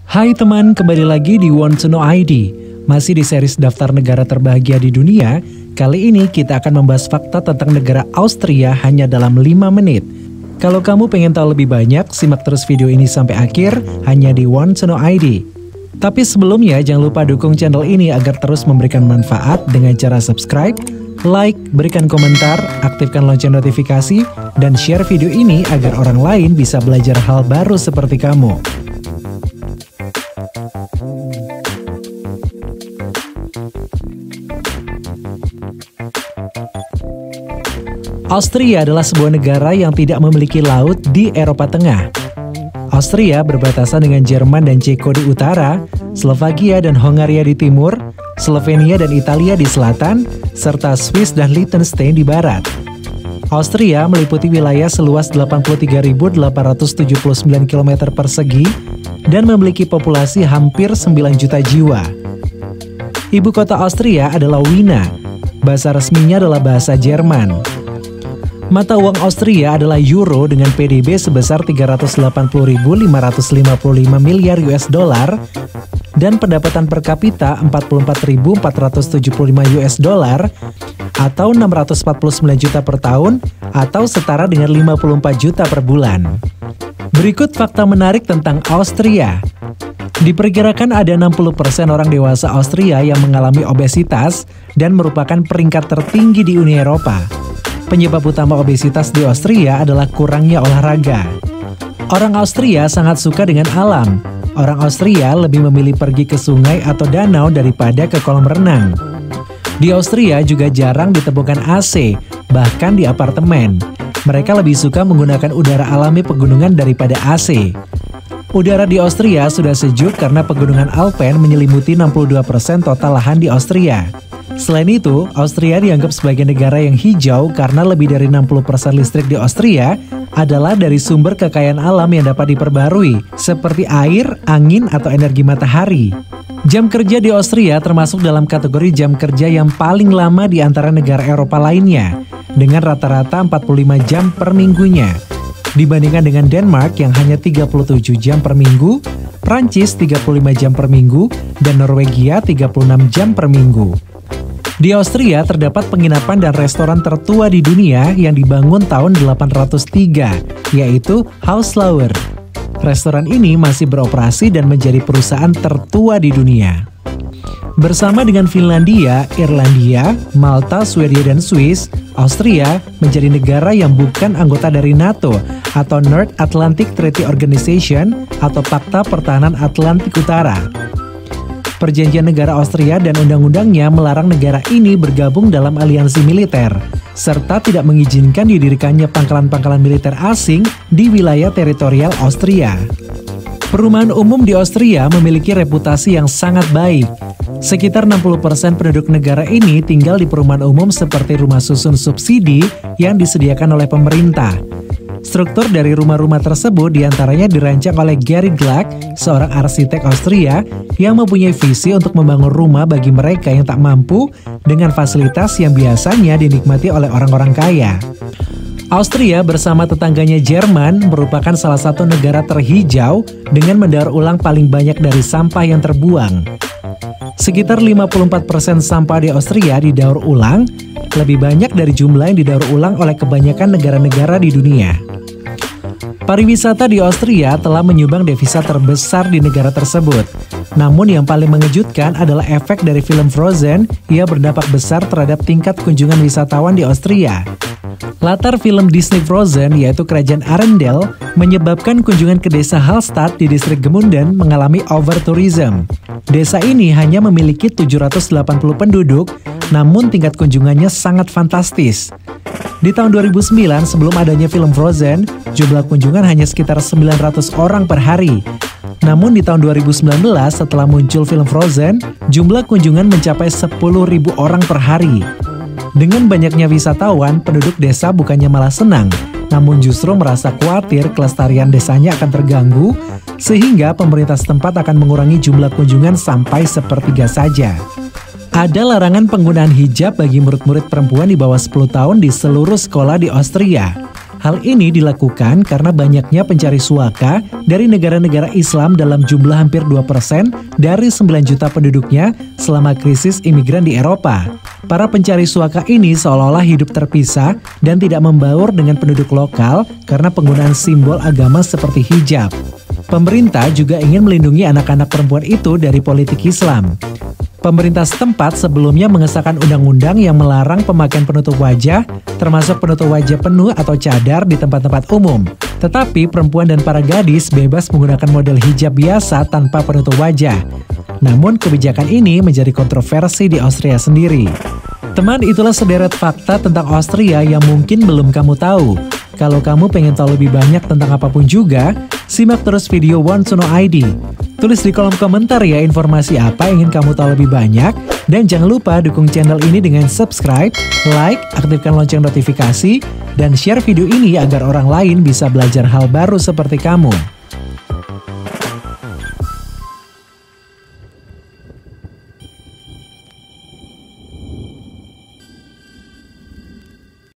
Hai teman, kembali lagi di Want to Know ID. Masih di series daftar negara terbahagia di dunia. Kali ini kita akan membahas fakta tentang negara Austria hanya dalam 5 menit. Kalau kamu pengen tahu lebih banyak, simak terus video ini sampai akhir hanya di Want to Know ID. Tapi sebelumnya jangan lupa dukung channel ini agar terus memberikan manfaat dengan cara subscribe, like, berikan komentar, aktifkan lonceng notifikasi, dan share video ini agar orang lain bisa belajar hal baru seperti kamu. Austria adalah sebuah negara yang tidak memiliki laut di Eropa Tengah. Austria berbatasan dengan Jerman dan Ceko di utara, Slovakia dan Hongaria di timur, Slovenia dan Italia di selatan, serta Swiss dan Liechtenstein di barat. Austria meliputi wilayah seluas 83.879 km persegi dan memiliki populasi hampir 9 juta jiwa. Ibu kota Austria adalah Wina. Bahasa resminya adalah bahasa Jerman. Mata uang Austria adalah euro dengan PDB sebesar 380.555 miliar US dollar dan pendapatan per kapita 44.475 US dollar atau 649 juta per tahun atau setara dengan 54 juta per bulan. Berikut fakta menarik tentang Austria. Diperkirakan ada 60% orang dewasa Austria yang mengalami obesitas dan merupakan peringkat tertinggi di Uni Eropa. Penyebab utama obesitas di Austria adalah kurangnya olahraga. Orang Austria sangat suka dengan alam. Orang Austria lebih memilih pergi ke sungai atau danau daripada ke kolam renang. Di Austria juga jarang ditemukan AC, bahkan di apartemen. Mereka lebih suka menggunakan udara alami pegunungan daripada AC. Udara di Austria sudah sejuk karena pegunungan Alpen menyelimuti 62% total lahan di Austria. Selain itu, Austria dianggap sebagai negara yang hijau karena lebih dari 60% listrik di Austria adalah dari sumber kekayaan alam yang dapat diperbarui, seperti air, angin, atau energi matahari. Jam kerja di Austria termasuk dalam kategori jam kerja yang paling lama di antara negara Eropa lainnya, dengan rata-rata 45 jam per minggunya. Dibandingkan dengan Denmark yang hanya 37 jam per minggu, Prancis 35 jam per minggu, dan Norwegia 36 jam per minggu. Di Austria terdapat penginapan dan restoran tertua di dunia yang dibangun tahun 803, yaitu Hauslauer. Restoran ini masih beroperasi dan menjadi perusahaan tertua di dunia. Bersama dengan Finlandia, Irlandia, Malta, Swedia, dan Swiss, Austria menjadi negara yang bukan anggota dari NATO atau North Atlantic Treaty Organization atau Pakta Pertahanan Atlantik Utara. Perjanjian negara Austria dan undang-undangnya melarang negara ini bergabung dalam aliansi militer, serta tidak mengizinkan didirikannya pangkalan-pangkalan militer asing di wilayah teritorial Austria. Perumahan umum di Austria memiliki reputasi yang sangat baik. Sekitar 60% penduduk negara ini tinggal di perumahan umum seperti rumah susun subsidi yang disediakan oleh pemerintah. Struktur dari rumah-rumah tersebut diantaranya dirancang oleh Gary Glack, seorang arsitek Austria yang mempunyai visi untuk membangun rumah bagi mereka yang tak mampu dengan fasilitas yang biasanya dinikmati oleh orang-orang kaya. Austria bersama tetangganya Jerman merupakan salah satu negara terhijau dengan mendaur ulang paling banyak dari sampah yang terbuang. Sekitar 54% sampah di Austria didaur ulang, lebih banyak dari jumlah yang didaur ulang oleh kebanyakan negara-negara di dunia. Pariwisata di Austria telah menyumbang devisa terbesar di negara tersebut. Namun yang paling mengejutkan adalah efek dari film Frozen yang berdampak besar terhadap tingkat kunjungan wisatawan di Austria. Latar film Disney Frozen yaitu Kerajaan Arendelle menyebabkan kunjungan ke desa Hallstatt di distrik Gemunden mengalami overtourism. Desa ini hanya memiliki 780 penduduk, namun tingkat kunjungannya sangat fantastis. Di tahun 2009 sebelum adanya film Frozen, jumlah kunjungan hanya sekitar 900 orang per hari. Namun di tahun 2019 setelah muncul film Frozen, jumlah kunjungan mencapai 10.000 orang per hari. Dengan banyaknya wisatawan, penduduk desa bukannya malah senang, namun justru merasa khawatir kelestarian desanya akan terganggu, sehingga pemerintah setempat akan mengurangi jumlah kunjungan sampai sepertiga saja. Ada larangan penggunaan hijab bagi murid-murid perempuan di bawah 10 tahun di seluruh sekolah di Austria. Hal ini dilakukan karena banyaknya pencari suaka dari negara-negara Islam dalam jumlah hampir 2% dari 9 juta penduduknya selama krisis imigran di Eropa. Para pencari suaka ini seolah-olah hidup terpisah dan tidak membaur dengan penduduk lokal karena penggunaan simbol agama seperti hijab. Pemerintah juga ingin melindungi anak-anak perempuan itu dari politik Islam. Pemerintah setempat sebelumnya mengesahkan undang-undang yang melarang pemakaian penutup wajah, termasuk penutup wajah penuh atau cadar di tempat-tempat umum. Tetapi perempuan dan para gadis bebas menggunakan model hijab biasa tanpa penutup wajah. Namun kebijakan ini menjadi kontroversi di Austria sendiri. Teman, itulah sederet fakta tentang Austria yang mungkin belum kamu tahu. Kalau kamu pengen tahu lebih banyak tentang apapun juga, simak terus video Want to Know ID. Tulis di kolom komentar ya informasi apa yang ingin kamu tahu lebih banyak. Dan jangan lupa dukung channel ini dengan subscribe, like, aktifkan lonceng notifikasi, dan share video ini agar orang lain bisa belajar hal baru seperti kamu.